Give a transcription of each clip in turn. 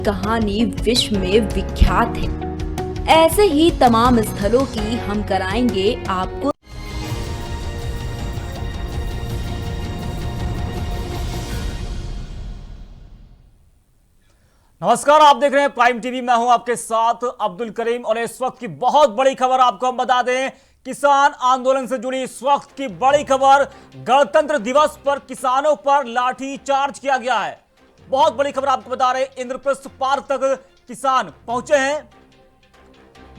कहानी विश्व में विख्यात है। ऐसे ही तमाम स्थलों की हम कराएंगे आपको। नमस्कार, आप देख रहे हैं प्राइम टीवी। मैं हूं आपके साथ अब्दुल करीम और इस वक्त की बहुत बड़ी खबर आपको हम बता दें। किसान आंदोलन से जुड़ी इस वक्त की बड़ी खबर, गणतंत्र दिवस पर किसानों पर लाठी चार्ज किया गया है। बहुत बड़ी खबर आपको बता रहे, इंद्रप्रस्थ पार्क तक किसान पहुंचे हैं।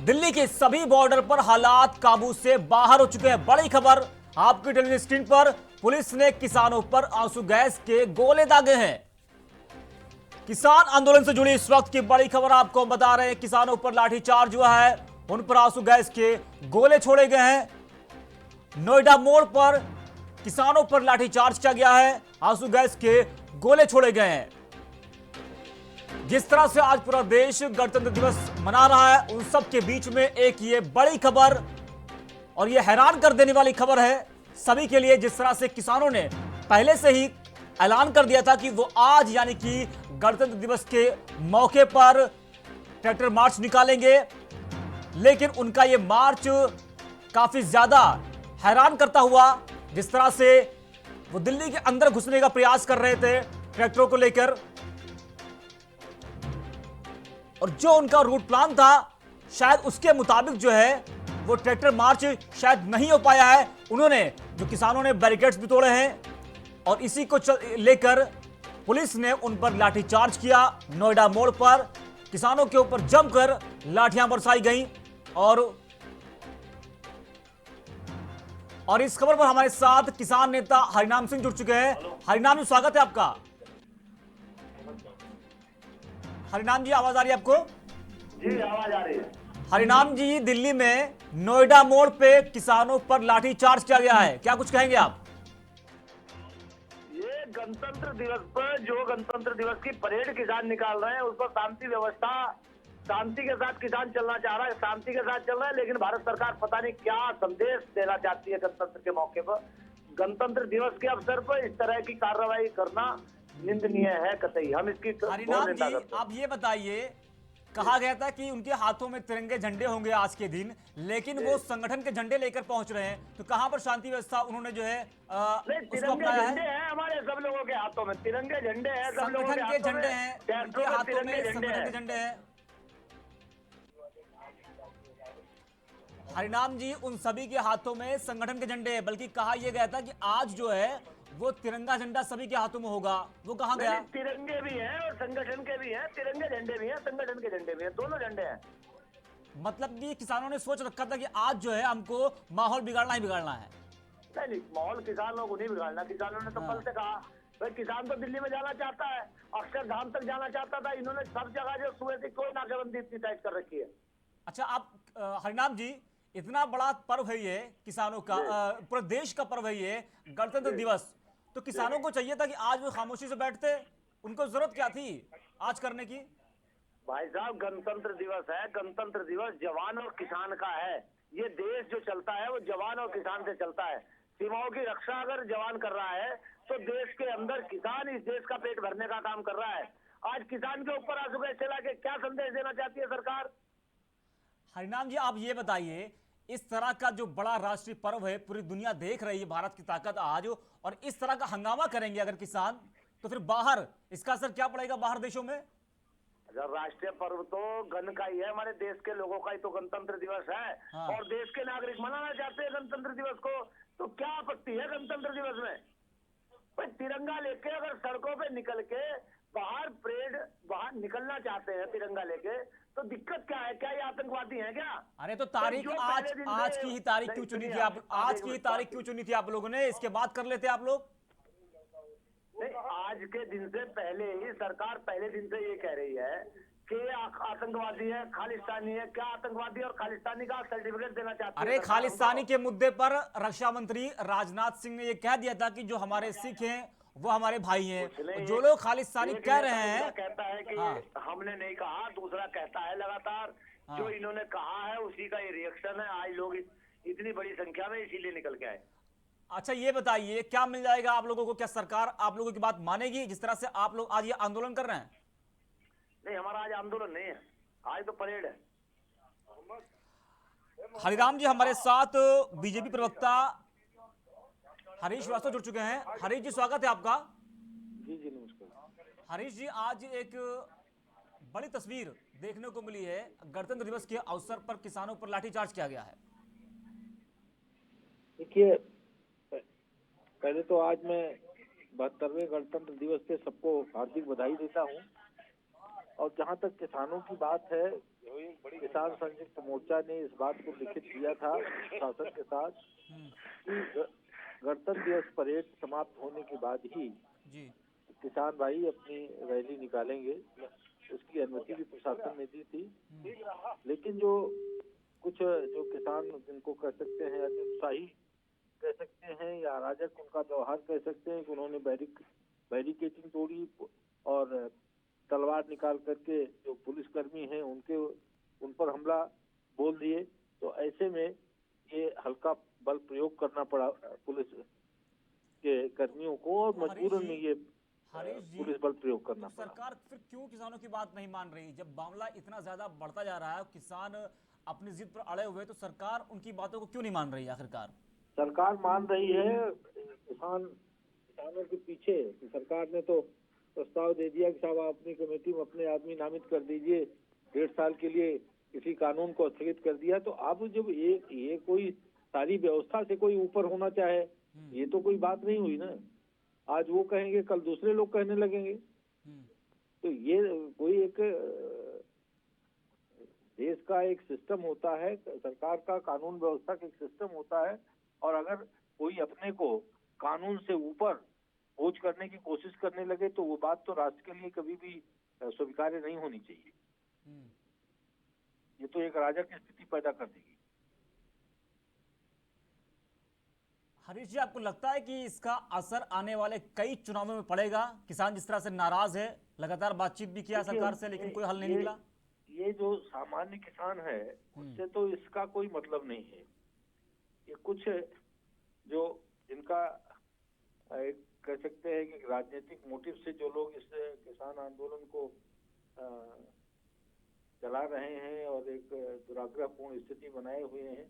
दिल्ली के सभी बॉर्डर पर हालात काबू से बाहर हो चुके हैं। बड़ी खबर आपकी टेलीविजन स्क्रीन पर, पुलिस ने किसानों पर आंसू गैस के गोले दागे हैं। किसान आंदोलन से जुड़ी इस वक्त की बड़ी खबर आपको हम बता रहे हैं। किसानों पर लाठीचार्ज हुआ है, उन पर आंसू गैस के गोले छोड़े गए हैं। नोएडा मोड़ पर किसानों पर लाठीचार्ज किया गया है, आंसू गैस के गोले छोड़े गए हैं। जिस तरह से आज पूरा देश गणतंत्र दिवस मना रहा है, उन सब के बीच में एक ये बड़ी खबर और ये हैरान कर देने वाली खबर है सभी के लिए। जिस तरह से किसानों ने पहले से ही ऐलान कर दिया था कि वो आज यानी कि गणतंत्र दिवस के मौके पर ट्रैक्टर मार्च निकालेंगे, लेकिन उनका ये मार्च काफी ज्यादा हैरान करता हुआ। जिस तरह से वो दिल्ली के अंदर घुसने का प्रयास कर रहे थे ट्रैक्टरों को लेकर, और जो उनका रूट प्लान था शायद उसके मुताबिक जो है वो ट्रैक्टर मार्च शायद नहीं हो पाया है। उन्होंने जो किसानों ने बैरिकेड्स भी तोड़े हैं और इसी को लेकर पुलिस ने उन पर लाठीचार्ज किया। नोएडा मोड़ पर किसानों के ऊपर जमकर लाठियां बरसाई गईं। और इस खबर पर हमारे साथ किसान नेता हरिनाम सिंह जुड़ चुके हैं। हरिनाम जी, स्वागत है आपका। हरिनाम जी, आवाज आ रही है आपको? जी, आवाज आ रही है। हरिनाम जी, दिल्ली में नोएडा मोड़ पे किसानों पर लाठीचार्ज किया गया है, क्या कुछ कहेंगे आप? ये गणतंत्र दिवस पर जो गणतंत्र दिवस की परेड किसान निकाल रहे हैं, उस पर शांति व्यवस्था, शांति के साथ किसान चलना चाह रहा है, शांति के साथ चल रहा है। लेकिन भारत सरकार पता नहीं क्या संदेश देना चाहती है गणतंत्र के मौके पर। गणतंत्र दिवस के अवसर पर इस तरह की कार्रवाई करना निंदनीय है कतई। हम इसकी हरिनाम जी, आप ये बताइए, कहा गया था कि उनके हाथों में तिरंगे झंडे होंगे आज के दिन, लेकिन वो संगठन के झंडे लेकर पहुंच रहे हैं, तो कहां पर शांति व्यवस्था उन्होंने जो है उसको अपनाया झंडे हैं हमारे सब लोगों के हाथों में, तिरंगे झंडे हैं सब लोगों संगठन के झंडे हैं, उनके हाथों में संगठन के झंडे हैं। हरिनाम जी, उन सभी के हाथों में संगठन के झंडे हैं, बल्कि कहा यह गया था कि आज जो है वो तिरंगा झंडा सभी के हाथों में होगा। वो कहां गया? तिरंगे भी हैं और संगठन के भी हैं, तिरंगे झंडे भी हैं, संगठन के झंडे भी हैं, दोनों झंडे हैं। मतलब कि किसानों ने सोच रखा था कि आज जो है हमको माहौल बिगाड़ना ही बिगाड़ना है। नहीं, माहौल किसानों को नहीं बिगाड़ना। किसानों ने तो कल से कहा भाई, किसान तो दिल्ली में जाना चाहता है, अक्षरधाम तक जाना चाहता था। इन्होंने सब जगह जो सुबह से कोई नाकाबंदी इतनी टाइट कर रखी है। अच्छा, आप हरिनाम जी, इतना बड़ा पर्व है ये किसानों का, पूरे देश का पर्व है ये गणतंत्र दिवस, तो किसानों को चाहिए था कि आज वो खामोशी से बैठते। उनको जरूरत क्या थी आज करने की? भाई साहब, गणतंत्र दिवस है, गणतंत्र दिवस जवान और किसान का है। ये देश जो चलता है वो जवान और किसान से चलता है। सीमाओं की रक्षा अगर जवान कर रहा है तो देश के अंदर किसान इस देश का पेट भरने का काम कर रहा है। आज किसान के ऊपर आंसू गैस चला के क्या संदेश देना चाहती है सरकार? हरिनाम जी, आप ये बताइए, इस तरह का जो बड़ा राष्ट्रीय पर्व है, पूरी दुनिया देख रही है भारत की ताकत आज, और इस तरह का हंगामा करेंगे अगर किसान, तो फिर बाहर इसका असर क्या पड़ेगा बाहर देशों में? अगर राष्ट्रीय पर्व तो गण का ही है, हमारे देश के लोगों का ही तो गणतंत्र दिवस है। हाँ। और देश के नागरिक मनाना चाहते हैं गणतंत्र दिवस को, तो क्या आपत्ति है गणतंत्र दिवस में? भाई, तिरंगा लेके अगर सड़कों पे निकल के बाहर निकलना चाहते हैं तिरंगा लेके, तो दिक्कत क्या है? क्या ये आतंकवादी हैं क्या? अरे तो तारीख आज की ही तारीख क्यों चुनी थी आप? आज की ही तारीख क्यों चुनी थी आप लोगों ने? इसके बाद कर लेते आप लोग। नहीं, आज के दिन से पहले ही सरकार पहले दिन से ये कह रही है कि आतंकवादी है, खालिस्तानी है। क्या आतंकवादी और खालिस्तानी का सर्टिफिकेट देना चाहती है? अरे, खालिस्तानी के मुद्दे पर रक्षा मंत्री राजनाथ सिंह ने यह कह दिया था कि जो हमारे सिख हैं वो हमारे भाई हैं। जो लोग खालिस्तानी कह रहे हैं, कहता है कि हमने नहीं कहा, दूसरा कहता है लगातार। जो इन्होंने कहा है उसी का ये रिएक्शन है। आज लोग इतनी बड़ी संख्या में इसीलिए निकल के आए। अच्छा, ये बताइए, क्या मिल जाएगा आप लोगों को? क्या सरकार आप लोगों की बात मानेगी जिस तरह से आप लोग आज ये आंदोलन कर रहे हैं? नहीं, हमारा आज आंदोलन नहीं है, आज तो परेड है। हरिराम जी हमारे साथ बीजेपी प्रवक्ता हरीश श्रीवास्तव जुड़ चुके हैं। हरीश जी स्वागत है आपका। जी जी नमस्कार। हरीश जी आज एक बड़ी तस्वीर देखने को मिली है, गणतंत्र दिवस के अवसर पर किसानों पर लाठीचार्ज किया गया है। देखिए, पहले तो आज मैं 72वें गणतंत्र दिवस पे सबको हार्दिक बधाई देता हूँ। और जहाँ तक किसानों की बात है, किसान संयुक्त मोर्चा ने इस बात को लिखित किया था शासन के साथ कि गणतंत्र दिवस परेड समाप्त होने के बाद ही जी किसान भाई अपनी रैली निकालेंगे। उसकी अनुमति भी प्रशासन ने दी थी, लेकिन जो किसान जिनको कह सकते हैं अति उत्साही कह सकते हैं या अराजक उनका व्यवहार कह सकते हैं कि उन्होंने बैरिकेडिंग तोड़ी और तलवार निकाल करके जो पुलिसकर्मी हैं उन पर हमला बोल दिए। तो ऐसे में ये हल्का बल प्रयोग करना पड़ा पुलिस के कर्मियों को और मजबूरन में ये हरीश जी, पुलिस बल प्रयोग करना तो पड़ा। सरकार फिर क्यों किसानों की बात नहीं मान रही? जब मामला इतना ज्यादा बढ़ता जा रहा है, किसान अपनी जिद पर अड़े हुए, तो सरकार उनकी बातों को क्यों नहीं मान रही आखिरकार? सरकार मान रही है, किसानों के पीछे कि सरकार ने तो प्रस्ताव दे दिया कि साहब आप अपनी कमेटी में अपने आदमी नामित कर दीजिए, 1.5 साल के लिए किसी कानून को स्थगित कर दिया। तो अब जब ये कोई सारी व्यवस्था से कोई ऊपर होना चाहे, ये तो कोई बात नहीं हुई ना। आज वो कहेंगे, कल दूसरे लोग कहने लगेंगे। तो ये कोई एक देश का एक सिस्टम होता है, सरकार का कानून व्यवस्था का एक सिस्टम होता है, और अगर कोई अपने को कानून से ऊपर खोज करने की कोशिश करने लगे तो वो बात तो राष्ट्र के लिए कभी भी स्वीकार्य नहीं होनी चाहिए। ये तो एक अराजक की स्थिति पैदा कर देगी। हरीश जी, आपको लगता है कि इसका असर आने वाले कई चुनावों में पड़ेगा? किसान जिस तरह से नाराज है, लगातार बातचीत भी किया सरकार से, लेकिन कोई हल नहीं निकला। ये जो सामान्य किसान है उससे तो इसका कोई मतलब नहीं है। ये कुछ जो जिनका एक कह सकते हैं कि राजनीतिक मोटिव से जो लोग इस किसान आंदोलन को चला रहे हैं और एक दुराग्रहपूर्ण स्थिति बनाए हुए हैं,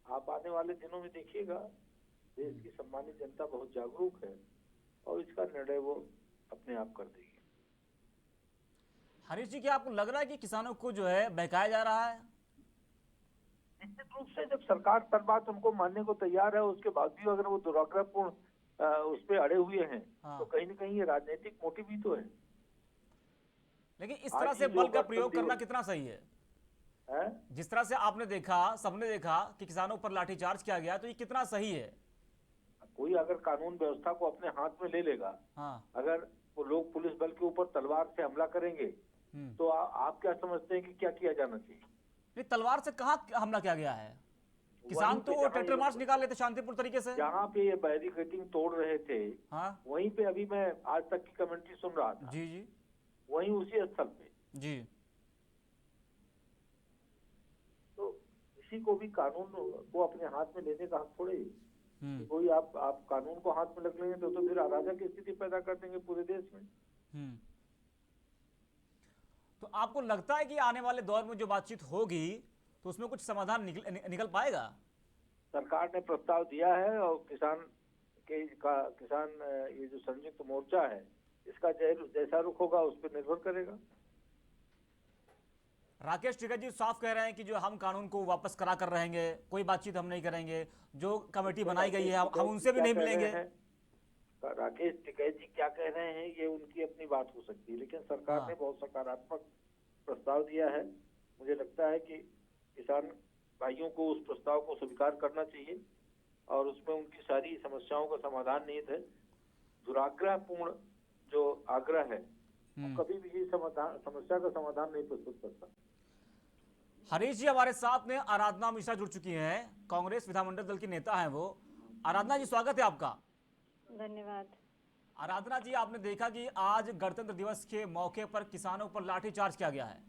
आप आने वाले दिनों में देखिएगा देश की सम्मानित जनता बहुत जागरूक है और इसका निर्णय वो अपने आप कर देगी। हरीश जी, क्या आपको लग रहा है कि किसानों को जो है बहकाया जा रहा है? निश्चित रूप से जब सरकार हर बात उनको मानने को तैयार है, उसके बाद भी अगर वो दुराग्रहपूर्ण उस पे अड़े हुए हैं, तो कहीं न कहीं ये राजनीतिक मोटिव भी तो है। लेकिन इस तरह से बल का प्रयोग करना कितना सही है? जिस तरह से आपने देखा, सबने देखा कि किसानों पर लाठीचार्ज किया गया, तो ये कितना सही है? कोई अगर कानून व्यवस्था को अपने हाथ में ले लेगा, अगर वो लोग पुलिस बल के ऊपर तलवार से हमला करेंगे, तो आप क्या समझते हैं कि क्या किया जाना चाहिए? नहीं, तलवार से कहाँ हमला किया गया है? किसान तो ट्रैक्टर मार्च निकाल लेते शांतिपूर्ण तरीके से। जहाँ पे ये बैरिकेडिंग तोड़ रहे थे, वहीं पे अभी मैं आज तक की कमेंट्री सुन रहा था। जी जी, वहीं उसी स्थल पे जी। तो किसी को भी कानून को अपने हाथ में लेने का हक थोड़े ही। कोई आप कानून को हाथ में लग लेंगे तो फिर अराजक की स्थिति पैदा कर देंगे पूरे देश में। तो आपको लगता है कि आने वाले दौर में जो बातचीत होगी तो उसमें कुछ समाधान निकल पाएगा? सरकार ने प्रस्ताव दिया है और किसान ये जो संयुक्त मोर्चा है इसका जैसा रुख होगा उस पर निर्भर करेगा। राकेश टिकैत जी साफ कह रहे हैं कि जो हम कानून को वापस करा कर रहेंगे, कोई बातचीत हम नहीं करेंगे, जो कमेटी बनाई गई है हम उनसे भी नहीं मिलेंगे। राकेश टिकैत जी क्या कह रहे हैं ये उनकी अपनी बात हो सकती है, लेकिन सरकार ने बहुत सकारात्मक प्रस्ताव दिया है। मुझे लगता है कि किसान भाइयों को उस प्रस्ताव को स्वीकार करना चाहिए और उसमें उनकी सारी समस्याओं का समाधान निहित है। दुराग्रहपूर्ण जो आग्रह है कभी भी ये समस्या का समाधान नहीं प्रस्तुत करता। हरीश जी हमारे साथ में आराधना मिश्रा जुड़ चुकी हैं, कांग्रेस विधानमंडल दल की नेता हैं वो। आराधना जी स्वागत है आपका। धन्यवाद। आराधना जी, आपने देखा कि आज गणतंत्र दिवस के मौके पर किसानों पर लाठीचार्ज किया गया है।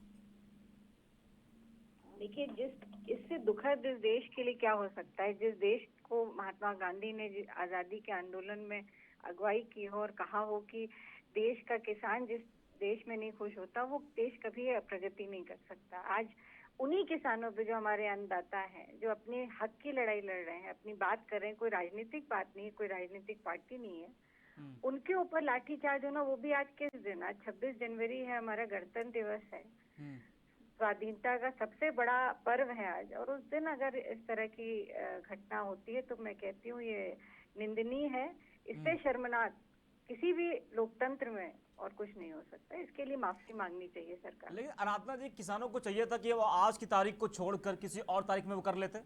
देखिए, इससे दुखद इस देश के लिए क्या हो सकता है, जिस देश को महात्मा गांधी ने आजादी के आंदोलन में अगुवाई की हो और कहा हो कि देश का किसान जिस देश में नहीं खुश होता, वो देश कभी प्रगति नहीं कर सकता। आज उन्हीं किसानों पे, जो हमारे अन्नदाता हैं, जो अपने हक की लड़ाई लड़ रहे हैं, अपनी बात कर रहे हैं, कोई राजनीतिक बात नहीं है, कोई राजनीतिक पार्टी नहीं है, उनके ऊपर लाठीचार्ज होना, वो भी आज किस दिन, आज 26 जनवरी है, हमारा गणतंत्र दिवस है, स्वाधीनता का सबसे बड़ा पर्व है आज, और उस दिन अगर इस तरह की घटना होती है तो मैं कहती हूँ ये निंदनीय है। इससे शर्मनाक किसी भी लोकतंत्र में और कुछ नहीं हो सकता। इसके लिए माफी मांगनी चाहिए सरकार। लेकिन आराधना जी, किसानों को चाहिए था कि वो आज की तारीख को छोड़कर किसी और तारीख में वो कर लेते।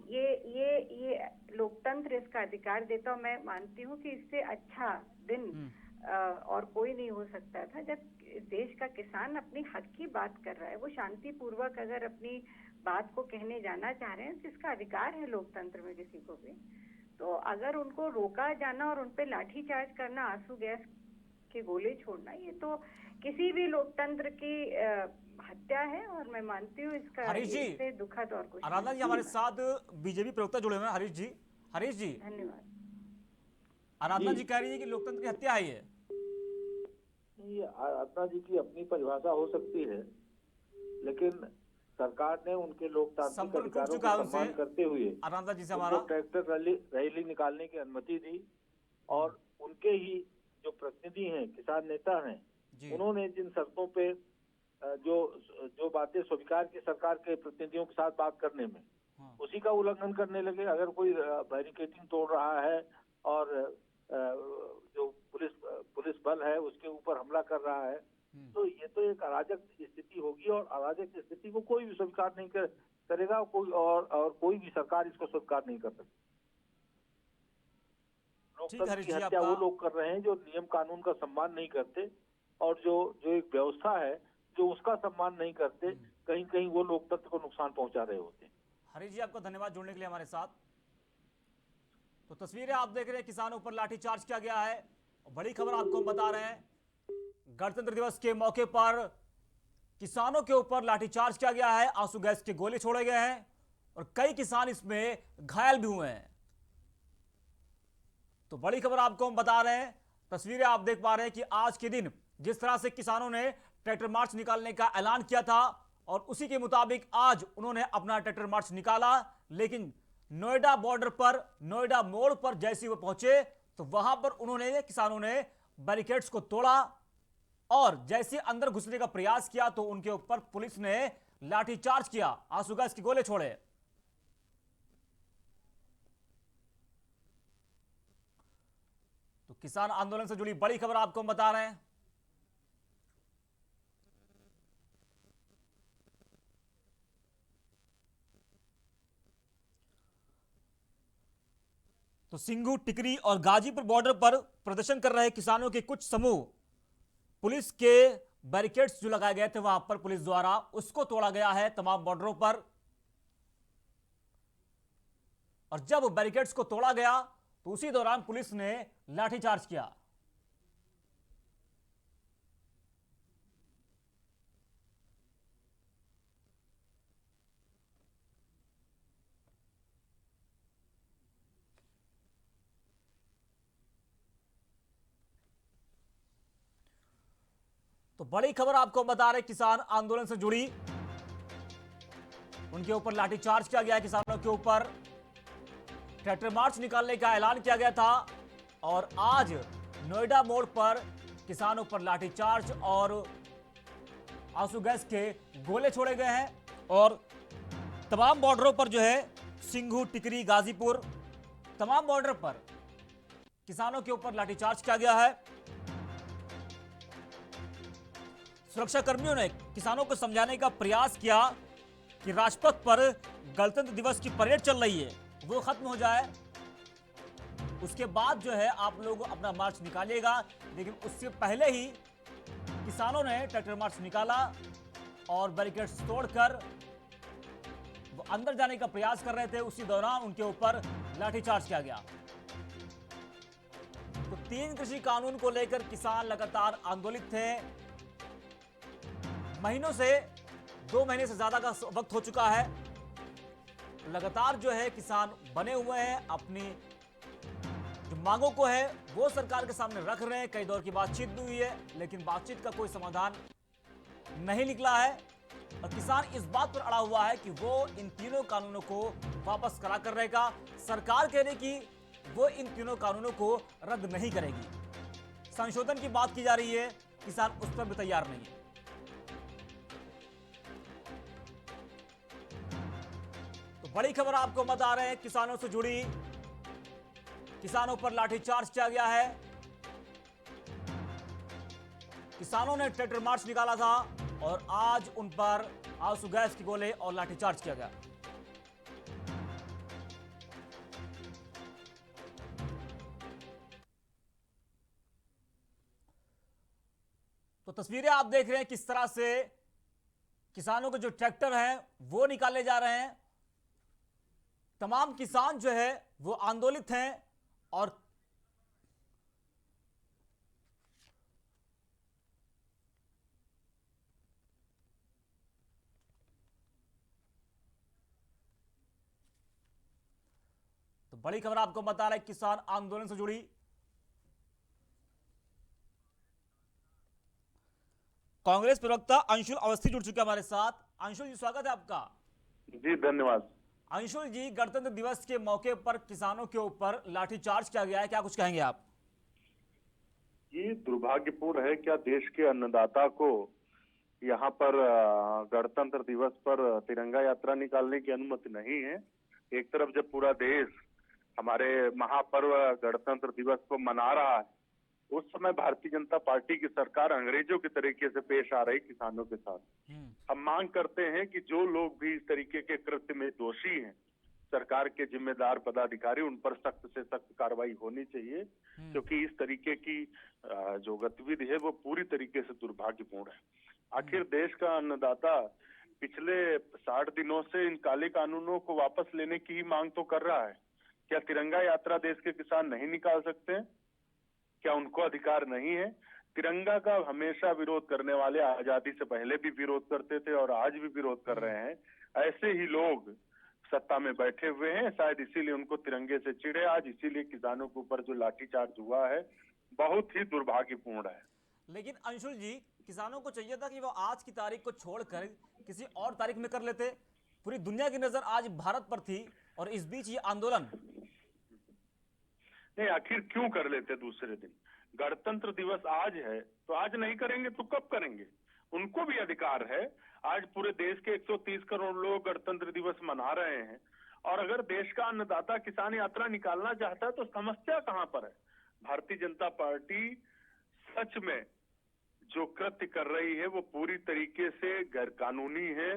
ये लोकतंत्र इसका अधिकार देता, और मैं मानती हूँ कि इससे अच्छा दिन और कोई नहीं हो सकता था, जब देश का किसान अपनी हक की बात कर रहा है, वो शांतिपूर्वक अगर अपनी बात को कहने जाना चाह रहे हैं, जिसका अधिकार है लोकतंत्र में किसी को भी, तो अगर उनको रोका जाना और उनपे लाठीचार्ज करना, आंसू गैस के गोले छोड़ना, ये तो किसी भी लोकतंत्र की हत्या है, और मैं मानती हूँ इसका इससे दुखद और कुछ। आराधना जी, हमारे साथ बीजेपी प्रवक्ता जुड़े हुए हैं, हरीश जी। धन्यवाद। आराधना जी कह रही है कि लोकतंत्र की हत्या है ये आराधना जी की अपनी परिभाषा हो सकती है, लेकिन सरकार ने उनके लोकतांत्रिक अधिकारों का सम्मान करते हुए आराधना जी से हमारा ट्रैक्टर रैली निकालने की अनुमति दी, और उनके ही जो प्रतिनिधि हैं, किसान नेता हैं, उन्होंने जिन शर्तों पे जो बातें स्वीकार की सरकार के प्रतिनिधियों के साथ बात करने में, उसी का उल्लंघन करने लगे। अगर कोई बैरिकेडिंग तोड़ रहा है और जो पुलिस बल है उसके ऊपर हमला कर रहा है, तो ये तो एक अराजक स्थिति होगी, और अराजक स्थिति को कोई भी स्वीकार नहीं करेगा, और कोई भी सरकार इसको स्वीकार नहीं कर सकती। लोकतंत्र की हत्या वो लोग कर रहे हैं जो नियम कानून का सम्मान नहीं करते, और जो एक व्यवस्था है जो उसका सम्मान नहीं करते, कहीं कहीं वो लोकतंत्र को नुकसान पहुंचा रहे होते हैं। हरीश जी, आपका धन्यवाद जुड़ने के लिए हमारे साथ। तो तस्वीरें आप देख रहे हैं, किसानों पर लाठीचार्ज किया गया है। बड़ी खबर आपको हम बता रहे हैं, गणतंत्र दिवस के मौके पर किसानों के ऊपर लाठीचार्ज किया गया है, आंसू गैस के गोले छोड़े गए हैं, और कई किसान इसमें घायल भी हुए हैं। तो बड़ी खबर आपको हम बता रहे हैं, तस्वीरें आप देख पा रहे हैं कि आज के दिन जिस तरह से किसानों ने ट्रैक्टर मार्च निकालने का ऐलान किया था, और उसी के मुताबिक आज उन्होंने अपना ट्रैक्टर मार्च निकाला, लेकिन नोएडा बॉर्डर पर, नोएडा मोड़ पर जैसे वो पहुंचे तो वहां पर उन्होंने, किसानों ने बैरिकेड्स को तोड़ा, और जैसे अंदर घुसने का प्रयास किया तो उनके ऊपर पुलिस ने लाठीचार्ज किया, आंसू गैस के गोले छोड़े। तो किसान आंदोलन से जुड़ी बड़ी खबर आपको हम बता रहे हैं। तो सिंघू, टिकरी और गाजीपुर बॉर्डर पर प्रदर्शन कर रहे किसानों के कुछ समूह, पुलिस के बैरिकेड्स जो लगाए गए थे वहां पर पुलिस द्वारा, उसको तोड़ा गया है तमाम बॉर्डरों पर। और जब बैरिकेड्स को तोड़ा गया तो उसी दौरान पुलिस ने लाठीचार्ज किया। तो बड़ी खबर आपको बता रहे, किसान आंदोलन से जुड़ी, उनके ऊपर लाठीचार्ज किया गया है, किसानों के ऊपर ट्रैक्टर मार्च निकालने का ऐलान किया गया था, और आज नोएडा मोड़ पर किसानों पर लाठीचार्ज और आंसू गैस के गोले छोड़े गए हैं, और तमाम बॉर्डरों पर जो है, सिंघू, टिकरी, गाजीपुर, तमाम बॉर्डर पर किसानों के ऊपर लाठीचार्ज किया गया है। सुरक्षा कर्मियों ने किसानों को समझाने का प्रयास किया कि राजपथ पर गणतंत्र दिवस की परेड चल रही है, वो खत्म हो जाए, उसके बाद जो है आप लोग अपना मार्च निकालिएगा। लेकिन उससे पहले ही किसानों ने ट्रैक्टर मार्च निकाला और बैरिकेड्स तोड़कर वो अंदर जाने का प्रयास कर रहे थे, उसी दौरान उनके ऊपर लाठीचार्ज किया गया। तो 3 कृषि कानून को लेकर किसान लगातार आंदोलित थे, महीनों से, 2 महीने से ज्यादा का वक्त हो चुका है, लगातार जो है किसान बने हुए हैं, अपनी जो मांगों को है वो सरकार के सामने रख रहे हैं। कई दौर की बातचीत भी हुई है, लेकिन बातचीत का कोई समाधान नहीं निकला है और किसान इस बात पर अड़ा हुआ है कि वो इन तीनों कानूनों को वापस करा कर रहेगा। सरकार कह रही कि वो इन तीनों कानूनों को रद्द नहीं करेगी। संशोधन की बात की जा रही है, किसान उस पर भी तैयार नहीं है। तो बड़ी खबर आपको बता रहे हैं, किसानों से जुड़ी। किसानों पर लाठीचार्ज किया गया है। किसानों ने ट्रैक्टर मार्च निकाला था और आज उन पर आंसू गैस के गोले और लाठीचार्ज किया गया। तो तस्वीरें आप देख रहे हैं किस तरह से किसानों के जो ट्रैक्टर हैं वो निकाले जा रहे हैं। तमाम किसान जो है वो आंदोलित हैं और तो बड़ी खबर आपको बता रहे हैं किसान आंदोलन से जुड़ी। कांग्रेस प्रवक्ता अंशुल अवस्थी जुड़ चुके हैं हमारे साथ। अंशुल जी, स्वागत है आपका। जी धन्यवाद। अंशुल जी, गणतंत्र दिवस के मौके पर किसानों के ऊपर लाठीचार्ज किया गया है, क्या कुछ कहेंगे आप? ये दुर्भाग्यपूर्ण है। क्या देश के अन्नदाता को यहाँ पर गणतंत्र दिवस पर तिरंगा यात्रा निकालने की अनुमति नहीं है? एक तरफ जब पूरा देश हमारे महापर्व गणतंत्र दिवस को मना रहा है, उस समय भारतीय जनता पार्टी की सरकार अंग्रेजों के तरीके से पेश आ रही किसानों के साथ। हम मांग करते हैं कि जो लोग भी इस तरीके के कृत्य में दोषी हैं, सरकार के जिम्मेदार पदाधिकारी, उन पर सख्त से सख्त कार्रवाई होनी चाहिए, क्योंकि इस तरीके की जो गतिविधि है वो पूरी तरीके से दुर्भाग्यपूर्ण है। आखिर देश का अन्नदाता पिछले 60 दिनों से इन काले कानूनों को वापस लेने की ही मांग तो कर रहा है। क्या तिरंगा यात्रा देश के किसान नहीं निकाल सकते हैं? क्या उनको अधिकार नहीं है? तिरंगा का हमेशा विरोध करने वाले आजादी से पहले भी विरोध करते थे और आज भी विरोध कर रहे हैं। ऐसे ही लोग सत्ता में बैठे हुए हैं, शायद इसीलिए उनको तिरंगे से चिढ़े आज, इसीलिए किसानों के ऊपर जो लाठीचार्ज हुआ है बहुत ही दुर्भाग्यपूर्ण है। लेकिन अंशुल जी, किसानों को चाहिए था कि वो आज की तारीख को छोड़कर किसी और तारीख में कर लेते। पूरी दुनिया की नजर आज भारत पर थी और इस बीच ये आंदोलन। नहीं, आखिर क्यों कर लेते दूसरे दिन? गणतंत्र दिवस आज है तो आज नहीं करेंगे तो कब करेंगे? उनको भी अधिकार है। आज पूरे देश के 130 करोड़ लोग गणतंत्र दिवस मना रहे हैं और अगर देश का अन्नदाता किसान यात्रा निकालना चाहता है तो समस्या कहां पर है? भारतीय जनता पार्टी सच में जो कृत्य कर रही है वो पूरी तरीके से गैर कानूनी है,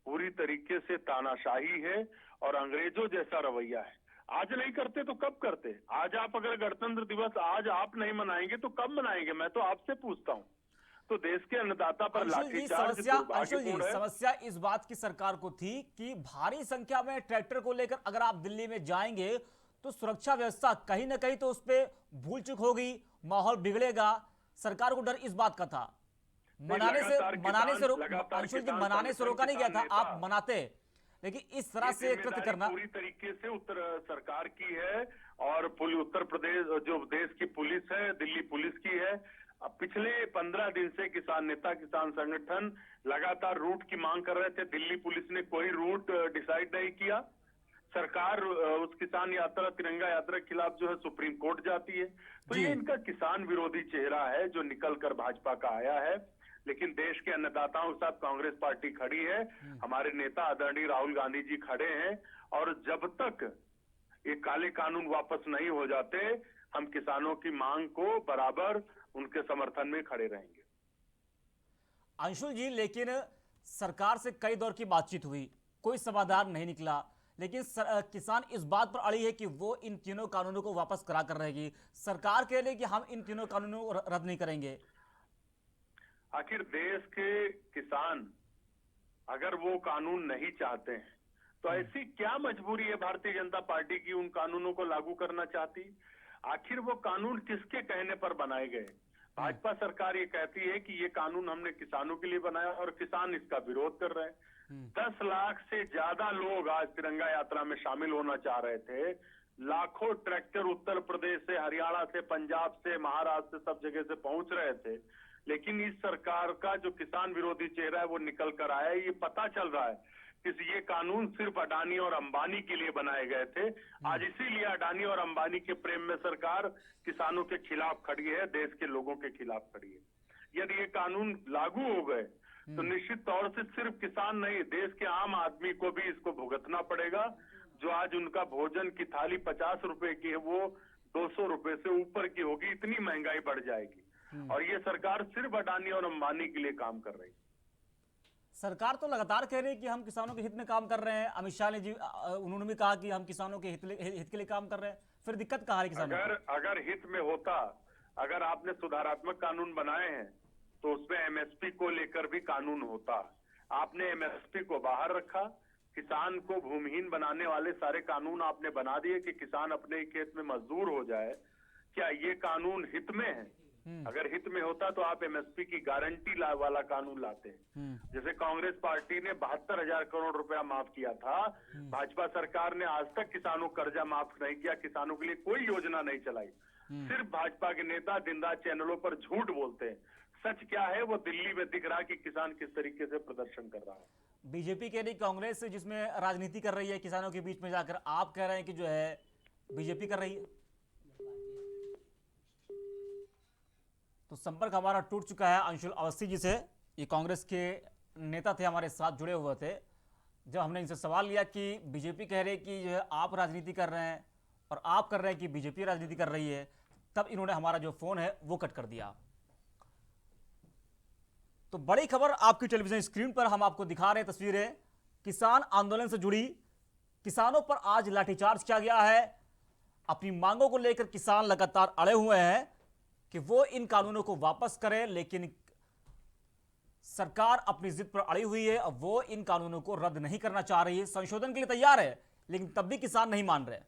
पूरी तरीके से तानाशाही है और अंग्रेजों जैसा रवैया है। आज नहीं करते तो कब करते? आज आप अगर गणतंत्र दिवस आज आप नहीं मनाएंगे तो कब मनाएंगे? मैं तो आपसे पूछता हूं। तो देश के अन्नदाता पर लाठीचार्ज दुर्भाग्यपूर्ण है। समस्या इस बात की सरकार को थी कि भारी संख्या में ट्रैक्टर को लेकर अगर आप दिल्ली में जाएंगे तो सुरक्षा व्यवस्था कहीं ना कहीं तो उस पर भूल चूक होगी, माहौल बिगड़ेगा। सरकार को डर इस बात का था। मनाने से रोका नहीं गया था, आप मनाते, लेकिन इस तरह से कृत्य करना पूरी तरीके से उत्तर सरकार की है और उत्तर प्रदेश जो देश की पुलिस है, दिल्ली पुलिस की है। अब पिछले 15 दिन से किसान नेता, किसान संगठन लगातार रूट की मांग कर रहे थे। दिल्ली पुलिस ने कोई रूट डिसाइड नहीं किया। सरकार उस किसान यात्रा, तिरंगा यात्रा के खिलाफ जो है सुप्रीम कोर्ट जाती है। तो ये इनका किसान विरोधी चेहरा है जो निकल कर भाजपा का आया है। लेकिन देश के अन्नदाताओं के साथ कांग्रेस पार्टी खड़ी है, हमारे नेता आदरणीय राहुल गांधी जी खड़े हैं और जब तक ये काले कानून वापस नहीं हो जाते, हम किसानों की मांग को बराबर उनके समर्थन में खड़े रहेंगे। अंशुल जी, लेकिन सरकार से कई दौर की बातचीत हुई, कोई समाधान नहीं निकला, लेकिन किसान इस बात पर अड़ी है कि वो इन तीनों कानूनों को वापस करा कर रहेगी। सरकार कह रही कि हम इन तीनों कानूनों को रद्द नहीं करेंगे। आखिर देश के किसान अगर वो कानून नहीं चाहते हैं तो ऐसी क्या मजबूरी है भारतीय जनता पार्टी की उन कानूनों को लागू करना चाहती? आखिर वो कानून किसके कहने पर बनाए गए? भाजपा सरकार ये कहती है कि ये कानून हमने किसानों के लिए बनाया और किसान इसका विरोध कर रहे हैं। 10 लाख से ज्यादा लोग आज तिरंगा यात्रा में शामिल होना चाह रहे थे। लाखों ट्रैक्टर उत्तर प्रदेश से, हरियाणा से, पंजाब से, महाराष्ट्र से, सब जगह से पहुंच रहे थे। लेकिन इस सरकार का जो किसान विरोधी चेहरा है वो निकल कर आया है। ये पता चल रहा है कि ये कानून सिर्फ अडानी और अंबानी के लिए बनाए गए थे। आज इसीलिए अडानी और अंबानी के प्रेम में सरकार किसानों के खिलाफ खड़ी है, देश के लोगों के खिलाफ खड़ी है। यदि ये कानून लागू हो गए तो निश्चित तौर से सिर्फ किसान नहीं, देश के आम आदमी को भी इसको भुगतना पड़ेगा। जो आज उनका भोजन की थाली 50 रुपए की है वो 200 रुपए से ऊपर की होगी। इतनी महंगाई बढ़ जाएगी और ये सरकार सिर्फ अडानी और अंबानी के लिए काम कर रही है। सरकार तो लगातार कह रही है कि हम किसानों के हित में काम कर रहे हैं। अमित शाह ने जी उन्होंने भी कहा कि हम किसानों के हित के लिए काम कर रहे हैं। फिर दिक्कत कहाँ है किसानों को? अगर हित में होता, अगर आपने सुधारात्मक कानून बनाए हैं तो उसमें एमएसपी को लेकर भी कानून होता। आपने एमएसपी को बाहर रखा, किसान को भूमिहीन बनाने वाले सारे कानून आपने बना दिए कि किसान अपने ही खेत में मजदूर हो जाए। क्या ये कानून हित में है? अगर हित में होता तो आप एमएसपी की गारंटी वाला कानून लाते हैं। जैसे कांग्रेस पार्टी ने 72,000 करोड़ रुपया माफ किया था, भाजपा सरकार ने आज तक किसानों को कर्जा माफ नहीं किया, किसानों के लिए कोई योजना नहीं चलाई। सिर्फ भाजपा के नेता दिन रात चैनलों पर झूठ बोलते हैं। सच क्या है वो दिल्ली में दिख रहा है कि किसान किस तरीके से प्रदर्शन कर रहा है। बीजेपी कह रही कांग्रेस जिसमें राजनीति कर रही है किसानों के बीच में जाकर, आप कह रहे हैं कि जो है बीजेपी कर रही है। तो संपर्क हमारा टूट चुका है अंशुल अवस्थी जी से। ये कांग्रेस के नेता थे, हमारे साथ जुड़े हुए थे। जब हमने इनसे सवाल लिया कि बीजेपी कह रही है कि जो है आप राजनीति कर रहे हैं और आप कर रहे हैं कि बीजेपी राजनीति कर रही है, तब इन्होंने हमारा जो फोन है वो कट कर दिया। तो बड़ी खबर आपकी टेलीविजन स्क्रीन पर हम आपको दिखा रहे हैं तस्वीरें। किसान आंदोलन से जुड़ी, किसानों पर आज लाठीचार्ज किया गया है। अपनी मांगों को लेकर किसान लगातार अड़े हुए हैं कि वो इन कानूनों को वापस करें, लेकिन सरकार अपनी जिद पर अड़ी हुई है। अब वो इन कानूनों को रद्द नहीं करना चाह रही है, संशोधन के लिए तैयार है, लेकिन तब भी किसान नहीं मान रहे।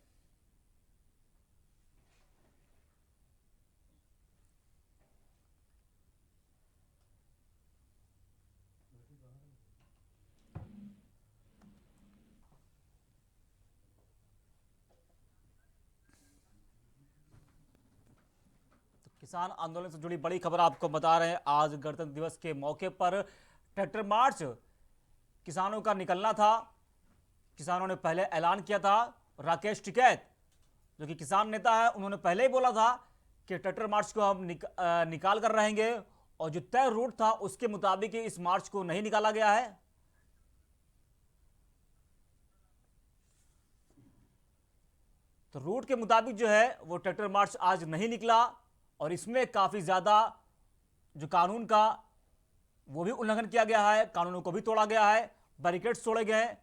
किसान आंदोलन से जुड़ी बड़ी खबर आपको बता रहे हैं। आज गणतंत्र दिवस के मौके पर ट्रैक्टर मार्च किसानों का निकलना था। किसानों ने पहले ऐलान किया था। राकेश टिकैत जो कि किसान नेता है, उन्होंने पहले ही बोला था कि ट्रैक्टर मार्च को हम निकाल कर रहेंगे, और जो तय रूट था उसके मुताबिक इस मार्च को नहीं निकाला गया है। तो रूट के मुताबिक जो है वो ट्रैक्टर मार्च आज नहीं निकला, और इसमें काफी ज्यादा जो कानून का वो भी उल्लंघन किया गया है, कानूनों को भी तोड़ा गया है, बैरिकेड्स तोड़े गए हैं।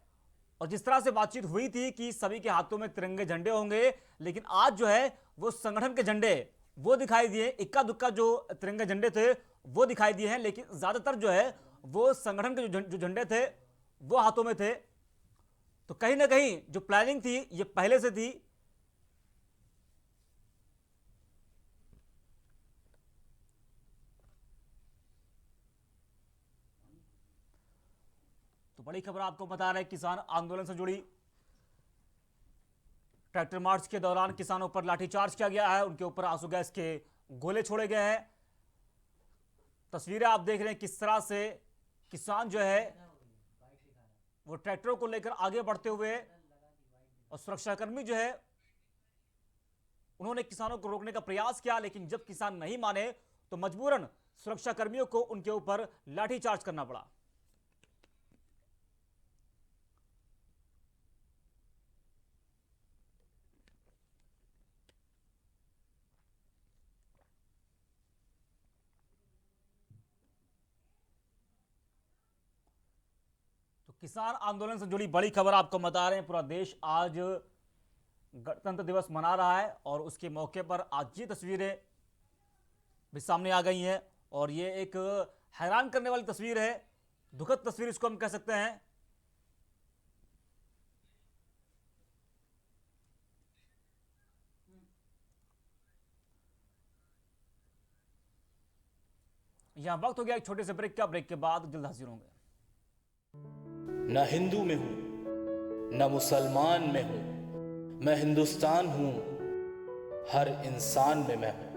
और जिस तरह से बातचीत हुई थी कि सभी के हाथों में तिरंगे झंडे होंगे, लेकिन आज जो है वो संगठन के झंडे वो दिखाई दिए। इक्का दुक्का जो तिरंगे झंडे थे वो दिखाई दिए हैं, लेकिन ज्यादातर जो है वो संगठन के जो झंडे थे वो हाथों में थे। तो कहीं ना कहीं जो प्लानिंग थी ये पहले से थी। तो बड़ी खबर आपको बता रहे हैं किसान आंदोलन से जुड़ी। ट्रैक्टर मार्च के दौरान किसानों पर लाठीचार्ज किया गया है, उनके ऊपर आंसू गैस के गोले छोड़े गए हैं। तस्वीरें आप देख रहे हैं किस तरह से किसान जो है वो ट्रैक्टरों को लेकर आगे बढ़ते हुए, और सुरक्षाकर्मी जो है उन्होंने किसानों को रोकने का प्रयास किया, लेकिन जब किसान नहीं माने तो मजबूरन सुरक्षाकर्मियों को उनके ऊपर लाठीचार्ज करना पड़ा। किसान आंदोलन से जुड़ी बड़ी खबर आपको बता रहे हैं। पूरा देश आज गणतंत्र दिवस मना रहा है, और उसके मौके पर आज ये तस्वीरें भी सामने आ गई हैं, और ये एक हैरान करने वाली तस्वीर है, दुखद तस्वीर इसको हम कह सकते हैं। यहां वक्त हो गया एक छोटे से ब्रेक का। ब्रेक के बाद जल्द हाजिर होंगे। न हिंदू में हूं न मुसलमान में हूं, मैं हिंदुस्तान हूं, हर इंसान में मैं हूं।